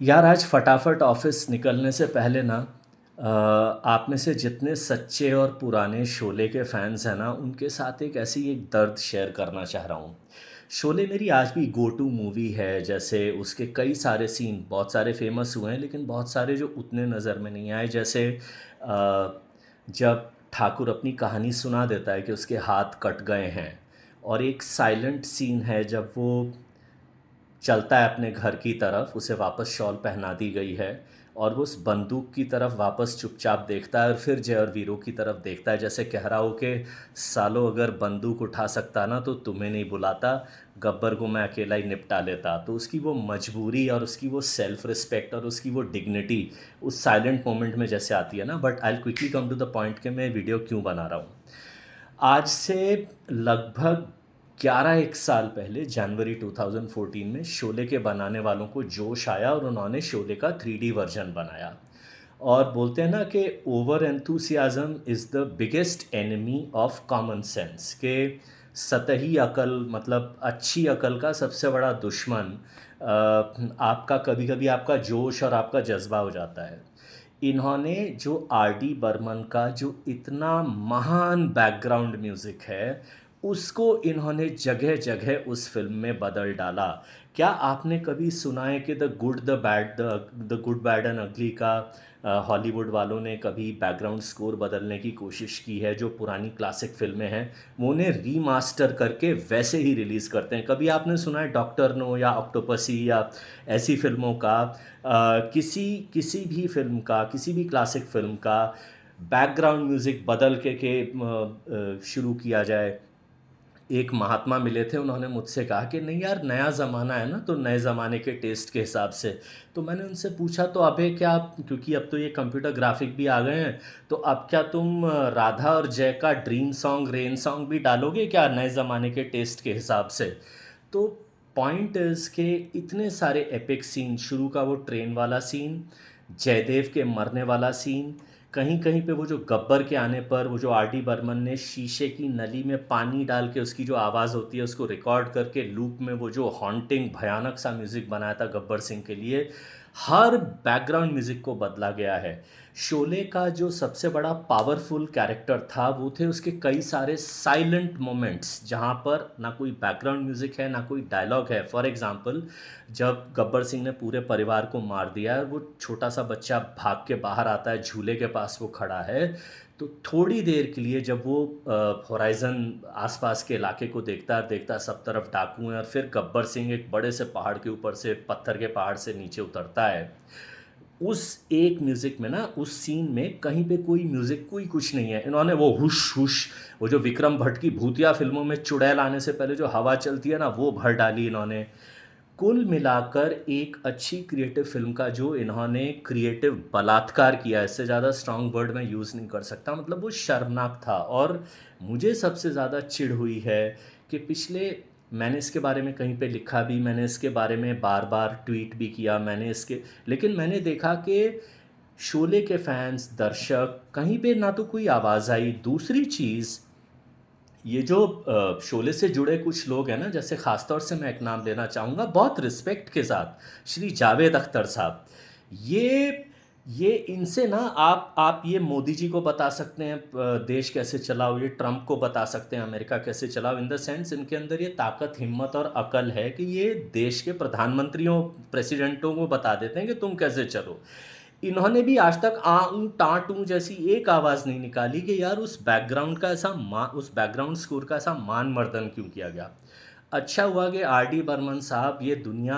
यार आज फटाफट ऑफिस निकलने से पहले ना आप में से जितने सच्चे और पुराने शोले के फैंस हैं ना उनके साथ एक दर्द शेयर करना चाह रहा हूँ। शोले मेरी आज भी गो टू मूवी है। जैसे उसके कई सारे सीन बहुत सारे फेमस हुए हैं, लेकिन बहुत सारे जो उतने नज़र में नहीं आए। जैसे जब ठाकुर अपनी कहानी सुना देता है कि उसके हाथ कट गए हैं, और एक साइलेंट सीन है जब वो चलता है अपने घर की तरफ, उसे वापस शॉल पहना दी गई है, और वो उस बंदूक की तरफ वापस चुपचाप देखता है और फिर जय और वीरों की तरफ देखता है, जैसे कह रहा हो कि सालो अगर बंदूक उठा सकता ना तो तुम्हें नहीं बुलाता, गब्बर को मैं अकेला ही निपटा लेता। तो उसकी वो मजबूरी और उसकी वो सेल्फ रिस्पेक्ट और उसकी वो डिग्निटी उस साइलेंट मोमेंट में जैसे आती है ना। But I quickly come to the point कि मैं वीडियो क्यों बना रहा हूँ। आज से लगभग 11 एक साल पहले जनवरी 2014 में शोले के बनाने वालों को जोश आया और उन्होंने शोले का 3D वर्जन बनाया। और बोलते हैं ना कि over enthusiasm is the biggest enemy of common sense, के सतही अकल मतलब अच्छी अकल का सबसे बड़ा दुश्मन आपका कभी कभी आपका जोश और आपका जज्बा हो जाता है। इन्होंने जो आर डी बर्मन का जो इतना महान बैकग्राउंड म्यूज़िक है, उसको इन्होंने जगह जगह उस फिल्म में बदल डाला। क्या आपने कभी सुना है कि द गुड बैड एंड अगली का हॉलीवुड वालों ने कभी बैकग्राउंड स्कोर बदलने की कोशिश की है? जो पुरानी क्लासिक फिल्में हैं वो उन्हें रीमास्टर करके वैसे ही रिलीज़ करते हैं। कभी आपने सुना है डॉक्टर नो या ऑक्टोपसी या ऐसी फिल्मों का, किसी किसी भी फिल्म का, किसी भी क्लासिक फिल्म का बैकग्राउंड म्यूज़िक बदल के शुरू किया जाए? एक महात्मा मिले थे, उन्होंने मुझसे कहा कि नहीं यार, नया ज़माना है ना, तो नए ज़माने के टेस्ट के हिसाब से। तो मैंने उनसे पूछा तो अबे क्या, क्योंकि अब तो ये कंप्यूटर ग्राफिक भी आ गए हैं, तो अब क्या तुम राधा और जय का ड्रीम सॉन्ग रेन सॉन्ग भी डालोगे क्या नए ज़माने के टेस्ट के हिसाब से? तो पॉइंट इज़ के इतने सारे एपिक सीन, शुरू का वो ट्रेन वाला सीन, जयदेव के मरने वाला सीन, कहीं कहीं पे वो जो गब्बर के आने पर वो जो आर डी बर्मन ने शीशे की नली में पानी डाल के उसकी जो आवाज़ होती है उसको रिकॉर्ड करके लूप में वो जो हॉन्टिंग भयानक सा म्यूज़िक बनाया था गब्बर सिंह के लिए, हर बैकग्राउंड म्यूज़िक को बदला गया है। शोले का जो सबसे बड़ा पावरफुल कैरेक्टर था वो थे उसके कई सारे साइलेंट मोमेंट्स, जहाँ पर ना कोई बैकग्राउंड म्यूज़िक है ना कोई डायलॉग है। फॉर एग्ज़ाम्पल, जब गब्बर सिंह ने पूरे परिवार को मार दिया है और वो छोटा सा बच्चा भाग के बाहर आता है, झूले के पास वो खड़ा है, तो थोड़ी देर के लिए जब वो होराइज़न आसपास के इलाके को देखता है, देखता है सब तरफ डाकू हैं, और फिर गब्बर सिंह एक बड़े से पहाड़ के ऊपर से, पत्थर के पहाड़ से नीचे उतरता है, उस एक म्यूज़िक में ना, उस सीन में कहीं पे कोई म्यूज़िक कोई कुछ नहीं है। इन्होंने वो हुश हुश, वो जो विक्रम भट्ट की भूतिया फिल्मों में चुड़ैल आने से पहले जो हवा चलती है ना, वो भर डाली इन्होंने। कुल मिलाकर एक अच्छी क्रिएटिव फिल्म का जो इन्होंने क्रिएटिव बलात्कार किया है, इससे ज़्यादा स्ट्रॉन्ग वर्ड मैं यूज़ नहीं कर सकता, मतलब वो शर्मनाक था। और मुझे सबसे ज़्यादा चिढ़ हुई है कि पिछले, मैंने इसके बारे में कहीं पे लिखा भी, मैंने इसके बारे में बार बार ट्वीट भी किया, मैंने इसके, लेकिन मैंने देखा कि शोले के फैंस, दर्शक, कहीं पे ना तो कोई आवाज़ आई। दूसरी चीज़, ये जो शोले से जुड़े कुछ लोग हैं ना, जैसे ख़ासतौर से मैं एक नाम लेना चाहूँगा बहुत रिस्पेक्ट के साथ, श्री जावेद अख्तर साहब। ये ये इनसे ना आप ये मोदी जी को बता सकते हैं देश कैसे चलाओ, ये ट्रम्प को बता सकते हैं अमेरिका कैसे चलाओ, इन द सेंस इनके अंदर ये ताकत, हिम्मत और अकल है कि ये देश के प्रधानमंत्रियों, प्रेसिडेंटों को बता देते हैं कि तुम कैसे चलो। इन्होंने भी आज तक आ ऊ टाँ टू जैसी एक आवाज़ नहीं निकाली कि यार उस बैकग्राउंड स्कोर का ऐसा मान मर्दन क्यों किया गया। अच्छा हुआ कि आर डी बर्मन साहब ये दुनिया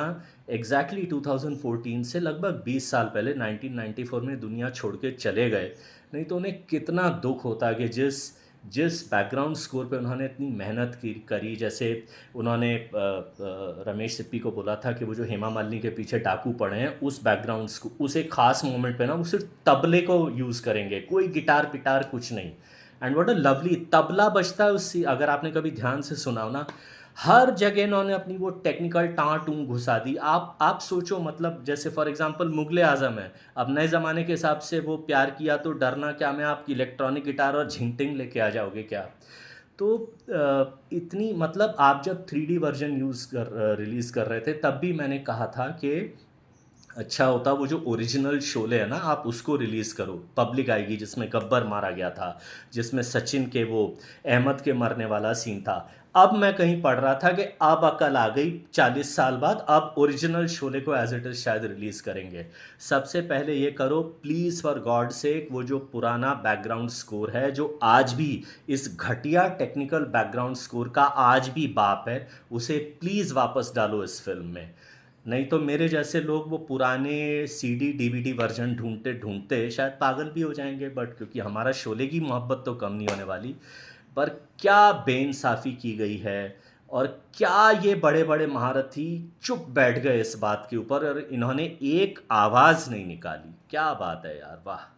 एग्जैक्टली 2014 से लगभग 20 साल पहले 1994 में दुनिया छोड़ के चले गए। नहीं तो उन्हें कितना दुख होता कि जिस जिस बैकग्राउंड स्कोर पे उन्होंने इतनी मेहनत की करी। जैसे उन्होंने रमेश सिप्पी को बोला था कि वो जो हेमा मालिनी के पीछे डाकू पड़े हैं, उस बैकग्राउंड को उस एक ख़ास मोमेंट पे ना वो सिर्फ तबले को यूज़ करेंगे, कोई गिटार पिटार कुछ नहीं। And what a lovely tabla बजता है उससे, अगर आपने कभी ध्यान से सुना हो ना, हर जगह इन्होंने अपनी वो टेक्निकल टाँ टूँ घुसा दी। आप सोचो, मतलब जैसे फॉर एग्जांपल मुगले आज़म है, अब नए ज़माने के हिसाब से वो प्यार किया तो डरना क्या में आप इलेक्ट्रॉनिक गिटार और झिंगटिंग लेके आ जाओगे क्या? तो इतनी, मतलब आप जब 3D वर्जन रिलीज़ कर रहे थे, तब भी मैंने कहा था कि अच्छा होता वो जो ओरिजिनल शोले है ना, आप उसको रिलीज़ करो, पब्लिक आएगी, जिसमें गब्बर मारा गया था, जिसमें सचिन के वो अहमद के मरने वाला सीन था। अब मैं कहीं पढ़ रहा था कि अब अकल आ गई 40 साल बाद, अब ओरिजिनल शोले को एज इट इज़ शायद रिलीज़ करेंगे। सबसे पहले ये करो प्लीज़, फॉर गॉड सेक, वो जो पुराना बैकग्राउंड स्कोर है जो आज भी इस घटिया टेक्निकल बैकग्राउंड स्कोर का आज भी बाप है, उसे प्लीज़ वापस डालो इस फिल्म में। नहीं तो मेरे जैसे लोग वो पुराने सीडी डीवीडी वर्जन ढूंढते ढूंढते शायद पागल भी हो जाएंगे, बट क्योंकि हमारा शोले की मोहब्बत तो कम नहीं होने वाली। पर क्या बेइंसाफ़ी की गई है, और क्या ये बड़े बड़े महारथी चुप बैठ गए इस बात के ऊपर, और इन्होंने एक आवाज़ नहीं निकाली। क्या बात है यार, वाह।